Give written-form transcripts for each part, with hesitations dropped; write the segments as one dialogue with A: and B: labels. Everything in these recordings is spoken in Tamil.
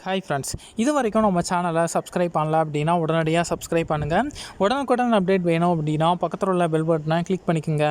A: ஹாய் ஃப்ரெண்ட்ஸ், இது வரைக்கும் நம்ம சேனலை சப்ஸ்கிரைப் பண்ணல அப்படின்னா உடனடியாக சப்ஸ்கிரைப் பண்ணுங்கள். உடனுக்குடன் அப்டேட் வேணும் அப்படின்னா பக்கத்தில் உள்ள பெல் பட்டனை கிளிக் பண்ணிக்கோங்க.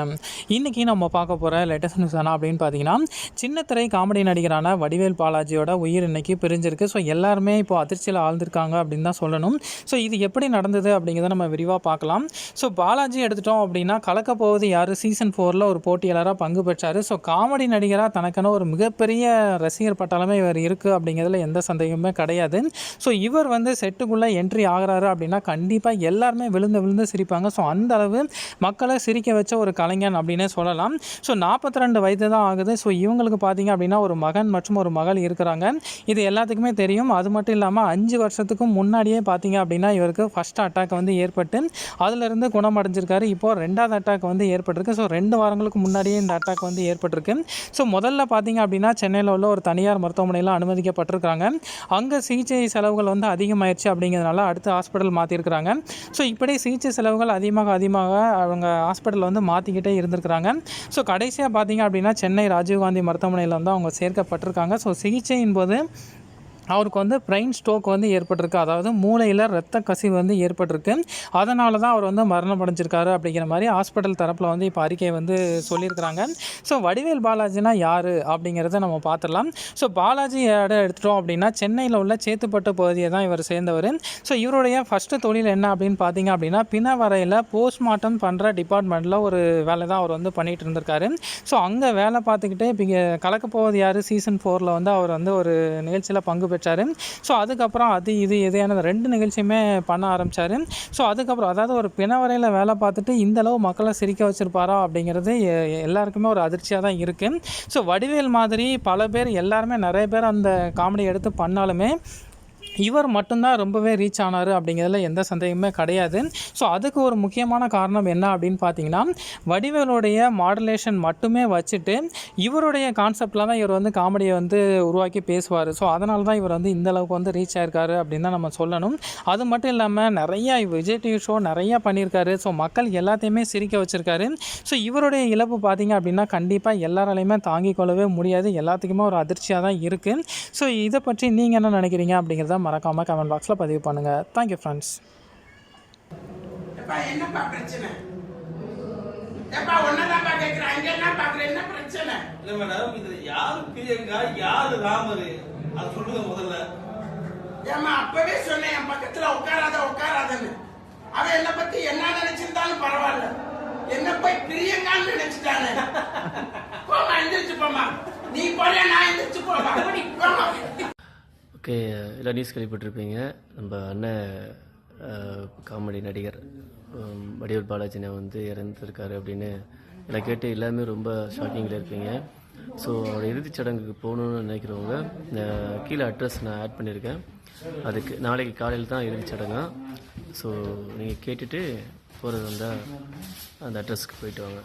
A: இன்றைக்கி நம்ம பார்க்க போகிற லேட்டஸ்ட் நியூஸ் என்ன அப்படின்னு பார்த்தீங்கன்னா, சின்னத்திரை காமெடி நடிகரான வடிவேல் பாலாஜியோட உயிர் இன்னைக்கு பிரிஞ்சிருக்கு. ஸோ எல்லாருமே இப்போ அதிர்ச்சியில் ஆழ்ந்திருக்காங்க அப்படின்னு தான் சொல்லணும். ஸோ இது எப்படி நடந்தது அப்படிங்கிறத நம்ம விரிவாக பார்க்கலாம். ஸோ பாலாஜி எடுத்துட்டோம் அப்படின்னா, கலக்க போவது யார் சீசன் 4 ஒரு போட்டியாளராக பங்கு பெற்றார். ஸோ காமெடி நடிகராக தனக்கான ஒரு மிகப்பெரிய ரசிகர் பட்டாளமே இவர் இருக்குது அப்படிங்கிறதுல எந்த சந்தேகமே கிடையாது. ஸோ இவர் செட்டுக்குள்ளே என்ட்ரி ஆகிறாரு அப்படின்னா கண்டிப்பாக எல்லாருமே விழுந்து சிரிப்பாங்க. ஸோ அந்த அளவு மக்களை சிரிக்க வச்ச ஒரு கலைஞன் அப்படின்னே சொல்லலாம். ஸோ 42 வயது தான் ஆகுது. ஸோ இவங்களுக்கு பார்த்தீங்க அப்படின்னா ஒரு மகன் மற்றும் ஒரு மகள் இருக்கிறாங்க. இது எல்லாத்துக்குமே தெரியும். அது மட்டும் இல்லாமல் 5 வருஷத்துக்கும் முன்னாடியே பார்த்தீங்க அப்படின்னா இவருக்கு ஃபர்ஸ்ட் அட்டாக் ஏற்பட்டு அதிலிருந்து குணமடைஞ்சிருக்காரு. இப்போது 2வது அட்டாக் ஏற்பட்டிருக்கு. ஸோ 2 வாரங்களுக்கு முன்னாடியே இந்த அட்டாக் ஏற்பட்டிருக்கு. ஸோ முதல்ல பார்த்தீங்க அப்படின்னா சென்னையில் உள்ள ஒரு தனியார் மருத்துவமனையில் அனுமதிக்கப்பட்டிருக்காங்க. அங்கே சிகிச்சை செலவுகள் அதிகமாகிடுச்சு அப்படிங்கிறதுனால அடுத்து ஹாஸ்பிட்டல் மாற்றிருக்கிறாங்க. ஸோ இப்படி சிகிச்சை செலவுகள் அதிகமாக அவங்க ஹாஸ்பிட்டல் மாற்றிக்கிட்டே இருந்திருக்கிறாங்க. ஸோ கடைசியாக பார்த்தீங்க அப்படின்னா சென்னை ராஜீவ்காந்தி மருத்துவமனையில் அவங்க சேர்க்கப்பட்டிருக்காங்க. ஸோ சிகிச்சையின் போது அவருக்கு பிரெயின் ஸ்ட்ரோக் ஏற்பட்டிருக்கு. அதாவது மூளையில் இரத்த கசிவு ஏற்பட்டிருக்கு. அதனால தான் அவர் மரணமடைஞ்சிருக்காரு அப்படிங்கிற மாதிரி ஹாஸ்பிட்டல் தரப்பில் இப்போ அறிக்கை சொல்லியிருக்கிறாங்க. ஸோ வடிவேல் பாலாஜினா யார் அப்படிங்கிறத நம்ம பார்த்துடலாம். ஸோ பாலாஜி எடுத்துட்டோம் அப்படின்னா சென்னையில் உள்ள சேத்துப்பட்டு பகுதியை தான் இவர் சேர்ந்தவர். ஸோ இவருடைய ஃபஸ்ட்டு தொழில் என்ன அப்படின்னு பார்த்தீங்க அப்படின்னா பிணவரையில் போஸ்ட்மார்ட்டம் பண்ணுற டிபார்ட்மெண்ட்டில் ஒரு வேலை தான் அவர் பண்ணிகிட்டு இருந்திருக்காரு. ஸோ அங்கே வேலை பார்த்துக்கிட்டே இப்போ கலக்க போவது யார் சீசன் 4 அவர் ஒரு நிகழ்ச்சியில் பங்கு பெற்றார். ஸோ அதுக்கப்புறம் அது இது எதையான 2 நிகழ்ச்சியுமே பண்ண ஆரம்பித்தார். ஸோ அதுக்கப்புறம் அதாவது ஒரு பிணவரையில் வேலை பார்த்துட்டு இந்தளவு மக்களை சிரிக்க வச்சுருப்பாரா அப்படிங்கிறது எல்லாருக்குமே ஒரு அதிர்ச்சியாக தான் இருக்குது. ஸோ வடிவேல் மாதிரி பல பேர் எல்லாருமே நிறைய பேர் அந்த காமெடி எடுத்து பண்ணாலுமே இவர் மட்டும்தான் ரொம்பவே ரீச் ஆனார் அப்படிங்கிறதுல எந்த சந்தேகமே கிடையாது. ஸோ அதுக்கு ஒரு முக்கியமான காரணம் என்ன அப்படின்னு பார்த்தீங்கன்னா, வடிவேலுடைய மாடுலேஷன் மட்டுமே வச்சுட்டு இவருடைய கான்செப்டில் தான் இவர் காமெடியை உருவாக்கி பேசுவார். ஸோ அதனால தான் இவர் இந்த அளவுக்கு ரீச் ஆயிருக்காரு அப்படின்னு தான் நம்ம சொல்லணும். அது மட்டும் இல்லாமல் நிறையா விஜய் டிவி ஷோ நிறையா பண்ணியிருக்காரு. ஸோ மக்கள் எல்லாத்தையுமே சிரிக்க வச்சுருக்காரு. ஸோ இவருடைய இழப்பு பார்த்தீங்க அப்படின்னா கண்டிப்பாக எல்லாராலையுமே தாங்கிக் கொள்ளவே முடியாது. எல்லாத்துக்குமே ஒரு அதிர்ச்சியாக தான் இருக்குது. ஸோ இதை பற்றி நீங்கள் என்ன நினைக்கிறீங்க அப்படிங்கிறத மறக்காமல் கமெண்ட் பாக்ஸில் பதிவு பண்ணுங்கள். Thank you friends.
B: என்னப்பா பிரச்சனை? ஏப்பா ஒன்னதாப்பா கேக்குறேன். அங்க என்ன பாக்குற? என்ன பிரச்சனை?
C: இல்ல மேடம், இது யாரு பிரியங்கா யாரு ராமரு அது சொல்லுங்க முதல்ல.
B: ஏமா அப்பவே சொன்னேன் என் பக்கத்துல உட்காராதன்னு. அவன் என்ன பத்தி என்ன நினைச்சிருந்தாலும் பரவாயில்ல, என்ன போய் பிரியங்கான்னு நினைச்சிட்டானே. போமா எந்திரிச்சு போமா. நீ போல நான் எந்திரிச்சு போமா.
D: ஓகே, எல்லா நியூஸ் கேள்விப்பட்டிருப்பீங்க. நம்ம அண்ணன் காமெடி நடிகர் வடிவேல் பாலாஜினை இறந்துருக்காரு அப்படின்னு எல்லாம் கேட்டு எல்லாமே ரொம்ப ஷாக்கிங்கில் இருப்பீங்க. ஸோ அவரோட இறுதிச் சடங்குக்கு போகணுன்னு நினைக்கிறவங்க கீழே அட்ரஸ் நான் ஆட் பண்ணியிருக்கேன். அதுக்கு நாளைக்கு காலையில் தான் இறுதிச் சடங்கா. ஸோ நீங்கள் கேட்டுட்டு போகிறது வந்தால் அந்த அட்ரஸ்க்கு போயிட்டு வாங்க.